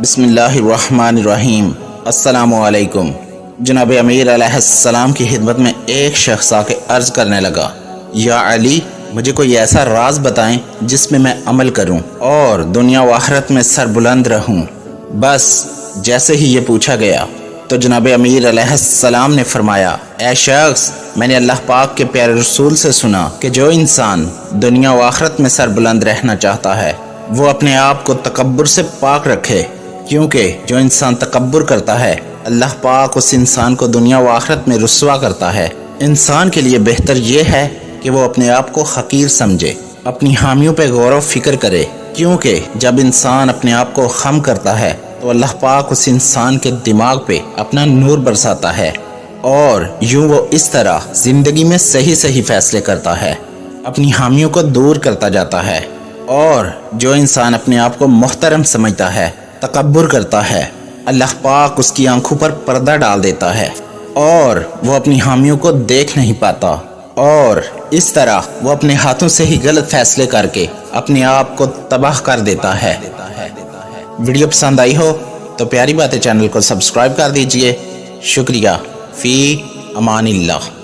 بسم اللہ الرحمن الرحیم۔ السلام علیکم۔ جناب امیر علیہ السلام کی خدمت میں ایک شخص آ کے عرض کرنے لگا، یا علی، مجھے کوئی ایسا راز بتائیں جس میں میں عمل کروں اور دنیا و آخرت میں سربلند رہوں۔ بس جیسے ہی یہ پوچھا گیا تو جناب امیر علیہ السلام نے فرمایا، اے شخص، میں نے اللہ پاک کے پیارے رسول سے سنا کہ جو انسان دنیا و آخرت میں سربلند رہنا چاہتا ہے وہ اپنے آپ کو تکبر سے پاک رکھے، کیونکہ جو انسان تکبر کرتا ہے اللہ پاک اس انسان کو دنیا و آخرت میں رسوا کرتا ہے۔ انسان کے لیے بہتر یہ ہے کہ وہ اپنے آپ کو حقیر سمجھے، اپنی حامیوں پہ غور و فکر کرے، کیونکہ جب انسان اپنے آپ کو خم کرتا ہے تو اللہ پاک اس انسان کے دماغ پہ اپنا نور برساتا ہے، اور یوں وہ اس طرح زندگی میں صحیح فیصلے کرتا ہے، اپنی حامیوں کو دور کرتا جاتا ہے۔ اور جو انسان اپنے آپ کو محترم سمجھتا ہے، تکبر کرتا ہے، اللہ پاک اس کی آنکھوں پر پردہ ڈال دیتا ہے اور وہ اپنی حامیوں کو دیکھ نہیں پاتا، اور اس طرح وہ اپنے ہاتھوں سے ہی غلط فیصلے کر کے اپنے آپ کو تباہ کر دیتا ہے۔ ویڈیو پسند آئی ہو تو پیاری باتیں چینل کو سبسکرائب کر دیجئے۔ شکریہ۔ فی امان اللہ۔